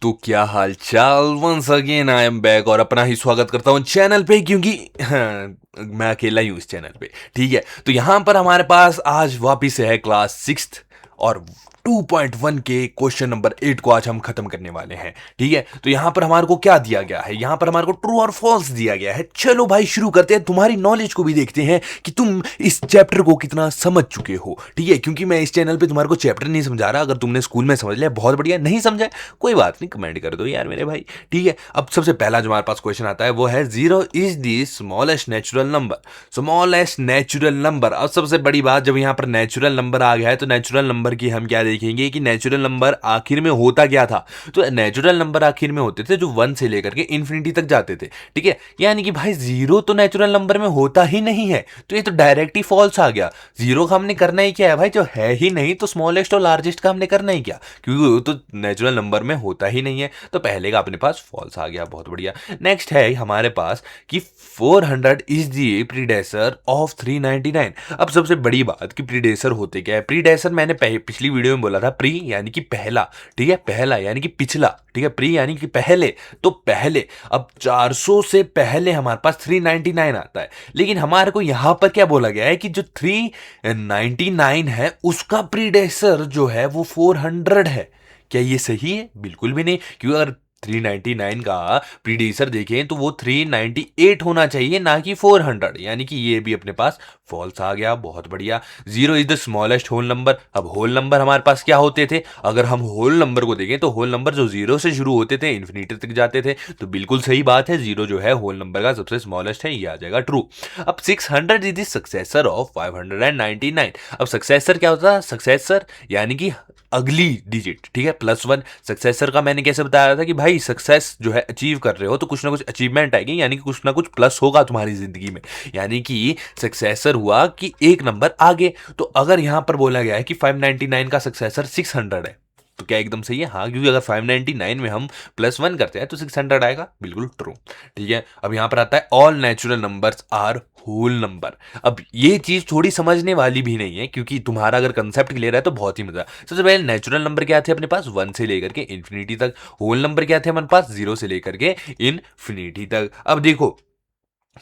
तो क्या हाल चाल। Once again I am back और अपना ही स्वागत करता हूँ चैनल पे, क्योंकि मैं अकेला ही हूँ इस चैनल पे। ठीक है, तो यहाँ पर हमारे पास आज वापिस है क्लास सिक्स्थ और 2.1 के क्वेश्चन नंबर 8 को आज हम खत्म करने वाले हैं। ठीक है, तो यहाँ पर हमारे को क्या दिया गया है, यहाँ पर हमारे को ट्रू और फॉल्स दिया गया है। चलो भाई शुरू करते हैं, तुम्हारी नॉलेज को भी देखते हैं कि तुम इस चैप्टर को कितना समझ चुके हो। ठीक है, क्योंकि मैं इस चैनल पे तुम्हारे को चैप्टर नहीं समझा रहा। अगर तुमने स्कूल में समझ लिया बहुत बढ़िया, नहीं समझा कोई बात नहीं, कमेंट कर दो यार मेरे भाई। ठीक है, अब सबसे पहला जो हमारे पास क्वेश्चन आता है वो है zero is the smallest natural number. Smallest natural number. अब सबसे बड़ी बात, जब यहाँ पर नेचुरल नंबर आ गया है तो नेचुरल नंबर की हम क्या देखेंगे कि नेचुरल नंबर आखिर में होता क्या था। तो नेचुरल नंबर आखिर में होते थे जो 1 से लेकर के इन्फिनिटी तक जाते थे। ठीक है, यानी कि भाई जीरो तो नेचुरल नंबर में होता ही नहीं है, तो ये तो डायरेक्ट ही फॉल्स आ गया। जीरो का हमने करना ही क्या है भाई, जो है ही नहीं, तो स्मॉलेस्ट और लार्जेस्ट का हमने करना ही क्या, क्योंकि वो तो नेचुरल नंबर में होता ही नहीं है। तो पहले का अपने पास फॉल्स आ गया, बहुत बढ़िया। नेक्स्ट है हमारे पास कि 400 इज दी प्रीडेसर ऑफ 399। अब सबसे बड़ी बात कि प्रीडेसर होते क्या है। प्रीडेसर मैंने पिछली वीडियो में बोला था, प्री यानी कि पहला। ठीक है, पहला यानी कि पिछला। ठीक है, प्री यानी कि पहले, तो पहले। अब 400 से पहले हमारे पास 399 आता है, लेकिन हमारे को यहां पर क्या बोला गया है कि जो 399 है उसका प्रीडेसर जो है वो 400 है। क्या ये सही है? बिल्कुल भी नहीं, क्योंकि अगर 399 का प्रीडेसर देखें तो वो 398 होना चाहिए, ना कि 400। यानी कि ये भी अपने पास फॉल्स आ गया, बहुत बढ़िया। Zero is the smallest whole number. अब होल नंबर हमारे पास क्या होते थे, अगर हम होल नंबर को देखें तो होल नंबर जो जीरो से शुरू होते थे इन्फिनिटी तक जाते थे। तो बिल्कुल सही बात है, जीरो जो है होल नंबर का सबसे स्मॉलेस्ट है, ये आ जाएगा ट्रू। अब 600 इज द सक्सेसर ऑफ 599। अब सक्सेसर क्या होता है, सक्सेसर यानी कि अगली डिजिट। ठीक है, +1। सक्सेसर का मैंने कैसे बताया था कि भाई सक्सेस जो है अचीव कर रहे हो तो कुछ ना कुछ अचीवमेंट आएगी, यानी कि कुछ ना कुछ प्लस होगा तुम्हारी जिंदगी में। यानी कि सक्सेसर हुआ कि एक नंबर आगे। तो अगर यहां पर बोला गया है कि 599 का सक्सेसर 600 है, तो क्या एकदम सही है? हाँ, क्योंकि अगर 599 में हम +1 करते हैं तो 600 आएगा, बिल्कुल ट्रू। ठीक है, अब यहां पर आता है all natural numbers are whole number. अब ये चीज थोड़ी समझने वाली भी नहीं है, क्योंकि तुम्हारा अगर कंसेप्ट क्लियर है तो बहुत ही मजा। सबसे पहले नेचुरल नंबर क्या थे अपने पास, 1 से लेकर के इन्फिनिटी तक। होल नंबर क्या थे हमारे पास, 0 से लेकर के इन्फिनिटी तक। अब देखो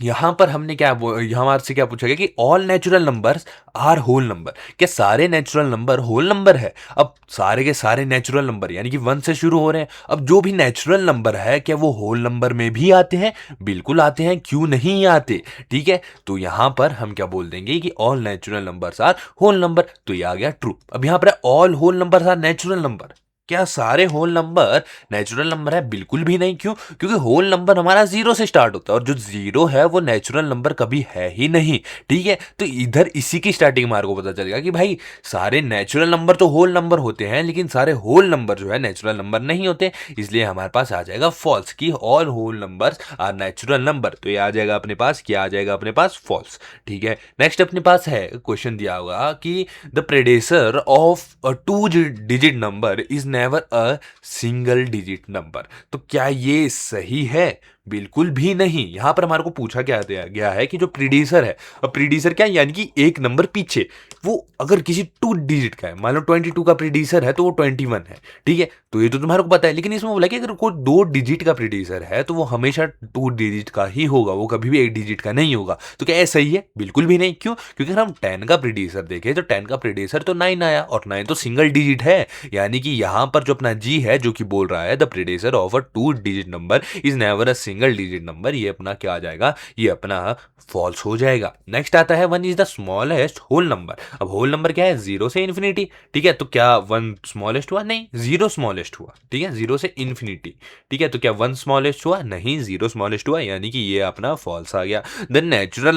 यहां पर हमने क्या हमारे से क्या पूछा गया कि all natural numbers are whole number. क्या सारे नेचुरल नंबर होल नंबर है? अब सारे के सारे नेचुरल नंबर यानी कि 1 से शुरू हो रहे हैं, अब जो भी नेचुरल नंबर है क्या वो होल नंबर में भी आते हैं? बिल्कुल आते हैं, क्यों नहीं आते। ठीक है, तो यहां पर हम क्या बोल देंगे कि all natural numbers are whole number, तो ये आ गया ट्रू। अब यहां पर all whole numbers are natural number. क्या सारे होल नंबर नेचुरल नंबर है? बिल्कुल भी नहीं। क्यों? क्योंकि होल नंबर हमारा 0 से स्टार्ट होता है और जो 0 है वो नेचुरल नंबर कभी है ही नहीं। ठीक है, तो इधर इसी की स्टार्टिंग हमारे को पता चलेगा कि भाई सारे नेचुरल नंबर तो होल नंबर होते हैं, लेकिन सारे होल नंबर जो है नेचुरल नंबर नहीं होते। इसलिए हमारे पास आ जाएगा फॉल्स की all whole numbers are natural number. तो ये आ जाएगा अपने पास, क्या आ जाएगा अपने पास, फॉल्स। ठीक है, नेक्स्ट अपने पास है क्वेश्चन दिया होगा कि the predecessor of a 2 digit number is never a single digit number. तो क्या ये सही है? बिल्कुल भी नहीं। यहां पर हमारे को पूछा क्या गया है कि जो प्रीडिसर है, अब प्रीडिसर क्या यानी कि एक नंबर पीछे, वो अगर किसी 2 डिजिट का है, मान लो 22 का प्रीडिसर है तो वो 21 है। ठीक है, तो ये तो तुम्हारे को पता है, लेकिन इसमें बोला कि अगर कोई 2 डिजिट का प्रीडिसर है तो वो हमेशा 2 डिजिट का ही होगा, वो कभी भी 1 डिजिट का नहीं होगा। तो क्या ऐसा ही है? बिल्कुल भी नहीं। क्यों? क्योंकि अगर हम 10 का प्रीडिसर देखें तो 10 का प्रीडिसर तो 9 आया, और 9 तो सिंगल डिजिट है। यानी कि यहां पर जो अपना जी है जो कि बोल रहा है the predecessor of a 2 digit number is never a single digit number, ये अपना क्या आ जाएगा, ये अपना फॉल्स हो जाएगा। नेक्स्ट आता है 1 is the smallest whole number. अब होल नंबर क्या है, 0 से इन्फिनिटी। ठीक है, तो क्या 1 स्मॉलेस्ट हुआ? नहीं, 0 स्मॉलेस्ट हुआ। ठीक है, 0 से इन्फिनिटी। ठीक है, तो क्या 1 स्मॉलेस्ट हुआ? नहीं, 0 स्मॉलेस्ट हुआ, यानी कि ये अपना फॉल्स आ गया। The natural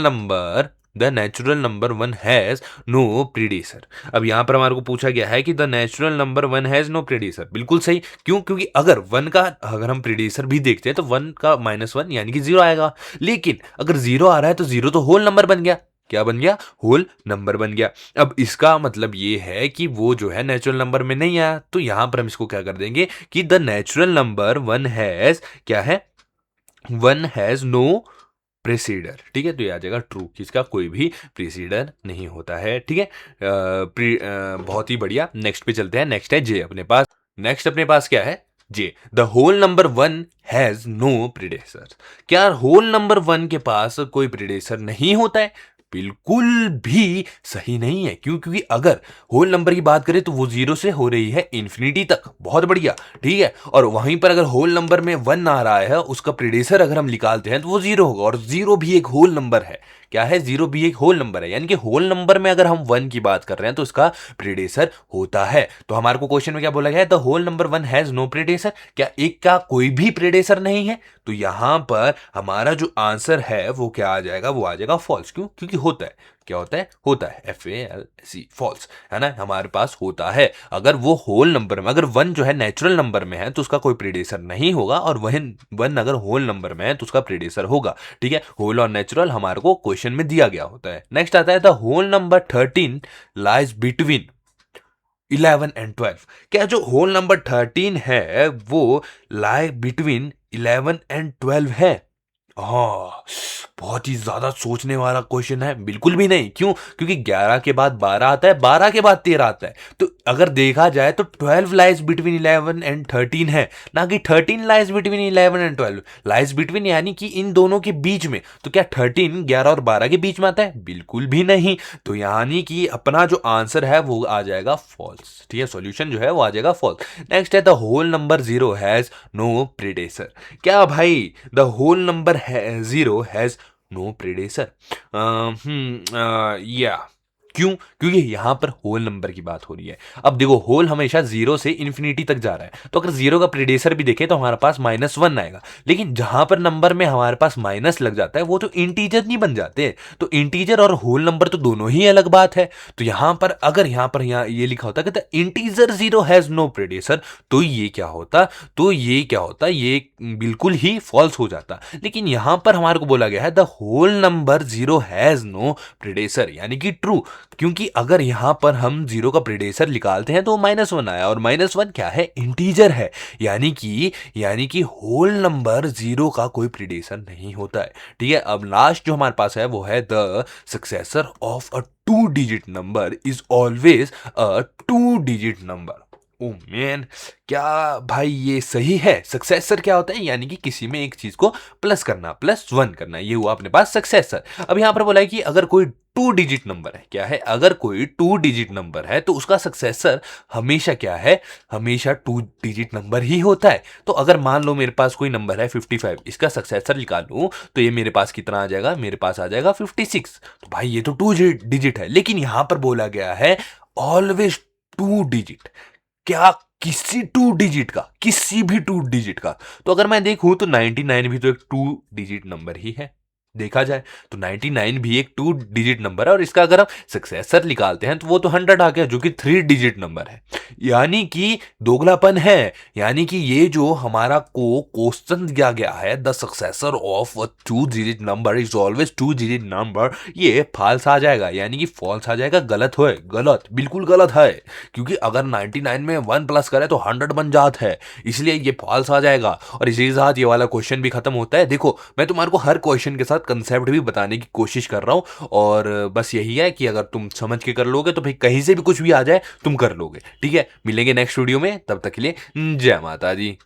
number 1 has no predecessor. अब यहां पर हमारे को पूछा गया है कि the natural number 1 has no predecessor. बिल्कुल सही। क्यों? क्योंकि अगर हम प्रीडिसर भी देखते हैं तो 1 का -1 यानी कि 0 आएगा, लेकिन अगर 0 आ रहा है तो 0 तो होल नंबर बन गया। क्या बन गया? होल नंबर बन गया। अब इसका मतलब ये है कि वो जो है नेचुरल नंबर में नहीं आया, तो यहां पर हम इसको क्या कर देंगे कि द नेचुरल नंबर 1 हैज क्या है, 1 हैज नो प्रेसीडर। ठीक है, तो ये आ जाएगा ट्रू, किसका कोई भी प्रेसीडर नहीं होता है। ठीक है, बहुत ही बढ़िया। नेक्स्ट पे चलते हैं। नेक्स्ट है जे अपने पास। नेक्स्ट अपने पास क्या है, जे the whole number 1 has no predecessor. क्या होल नंबर 1 के पास कोई प्रीडेसर नहीं होता है? बिल्कुल भी सही नहीं है। क्यों? क्योंकि अगर होल नंबर की बात करें तो वो जीरो से हो रही है इंफिनिटी तक, बहुत बढ़िया, ठीक है। और वहीं पर अगर होल नंबर में 1 आ रहा है, उसका प्रीडेसर अगर हम निकालते हैं तो वो जीरो होगा, और जीरो भी एक होल नंबर है। क्या है? जीरो भी एक होल नंबर है, यानी कि होल नंबर में अगर हम 1 की बात कर रहे हैं तो उसका प्रीडेसर होता है। तो हमारे को क्वेश्चन में क्या बोला गया है? The whole number 1 has no predecessor. क्या एक का कोई भी प्रीडेसर नहीं है? तो यहां पर हमारा जो आंसर है वो क्या आ जाएगा? वो आ जाएगा फॉल्स। क्यों? क्योंकि होता है। क्या होता है? होता है, FALC, फॉल्स, है ना, हमारे पास होता है। अगर वो होल नंबर में, अगर 1 जो है नेचुरल नंबर में है तो उसका कोई प्रीडेसर नहीं होगा, और वही 1 अगर होल नंबर में है तो उसका प्रीडेसर होगा, ठीक है। होल और नेचुरल हमारे को क्वेश्चन में दिया गया होता है। नेक्स्ट आता है the whole number 13 lies between 11 and 12। क्या जो होल नंबर 13 है वो लाई बिटवीन 11 एंड 12 है? हाँ, बहुत ही ज्यादा सोचने वाला क्वेश्चन है। बिल्कुल भी नहीं। क्यों? क्योंकि 11 के बाद 12 आता है, 12 के बाद 13 आता है। तो अगर देखा जाए तो 12 लाइज बिटवीन 11 एंड 13 है, ना कि 13 lies between 11 and 12। Lies between यानी कि इन दोनों के बीच में। तो क्या 13 11 और 12 के बीच में आता है? बिल्कुल भी नहीं। तो यानी कि अपना जो आंसर है वो आ जाएगा फॉल्स, ठीक है। सॉल्यूशन जो है वो आ जाएगा फॉल्स। नेक्स्ट है the whole number 0 has no predecessor. क्या भाई the whole number 0 has no predecessor? या क्यों? क्योंकि यहां पर होल नंबर की बात हो रही है। अब देखो, होल हमेशा 0 से इंफिनिटी तक जा रहा है, तो अगर 0 का प्रीडेसर भी देखें तो हमारे पास -1 आएगा। लेकिन जहां पर नंबर में हमारे पास माइनस लग जाता है वो तो इंटीजर नहीं बन जाते। तो इंटीजर और होल नंबर तो दोनों ही अलग बात है। तो यहां पर अगर यहाँ ये लिखा होता कि the integer 0 has no predecessor, तो ये क्या होता? ये बिल्कुल ही फॉल्स हो जाता। लेकिन यहां पर हमारे को बोला गया है the whole number 0 has no predecessor, यानी कि ट्रू। क्योंकि अगर यहां पर हम 0 का प्रीडेसर निकालते हैं तो -1 आया, और -1 क्या है? इंटीजर है। यानी कि होल नंबर 0 का कोई प्रीडेसर नहीं होता है, ठीक है। अब लास्ट जो हमारे पास है वो है the successor of a 2 digit number is always a 2 digit number. Oh man, क्या भाई ये सही है? सक्सेसर क्या होता है? यानी कि किसी में एक चीज को प्लस करना, +1 करना, ये हुआ अपने पास सक्सेसर। अब यहां पर बोला है कि अगर कोई 2 डिजिट नंबर है, क्या है? अगर कोई 2 डिजिट नंबर है तो उसका सक्सेसर हमेशा क्या है? हमेशा 2 डिजिट नंबर ही होता है। तो अगर मान लो मेरे पास कोई नंबर है 55, इसका सक्सेसर निकालूं तो ये मेरे पास कितना आ जाएगा? मेरे पास आ जाएगा 56। तो भाई ये तो 2 डिजिट है। लेकिन यहां पर बोला गया है ऑलवेज 2 डिजिट। क्या किसी 2 डिजिट का, किसी भी 2 डिजिट का? तो अगर मैं देखूं तो 99 भी तो एक 2 डिजिट नंबर ही है, देखा जाए तो 99 भी एक 2 डिजिट नंबर है, और इसका अगर हम सक्सेसर निकालते हैं तो वो तो 100 आ गया, जो कि 3 डिजिट नंबर है। यानी कि दोगलापन है। यानी कि ये जो हमारा को क्वेश्चन दिया गया है the successor of a 2 digit number is always 2 digit number, ये फॉल्स आ जाएगा, यानी कि फॉल्स आ जाएगा। गलत है, गलत, बिल्कुल गलत है। क्योंकि अगर 99 में 1 प्लस करे तो 100 बन जाता है, इसलिए ये फॉल्स आ जाएगा। और इसी के साथ ये वाला क्वेश्चन भी खत्म होता है। देखो, मैं तुम्हारे को हर क्वेश्चन के साथ कंसेप्ट भी बताने की कोशिश कर रहा हूं, और बस यही है कि अगर तुम समझ के कर लोगे तो भाई कहीं से भी कुछ भी आ जाए तुम कर लोगे, ठीक है। मिलेंगे नेक्स्ट वीडियो में, तब तक के लिए जय माता दी।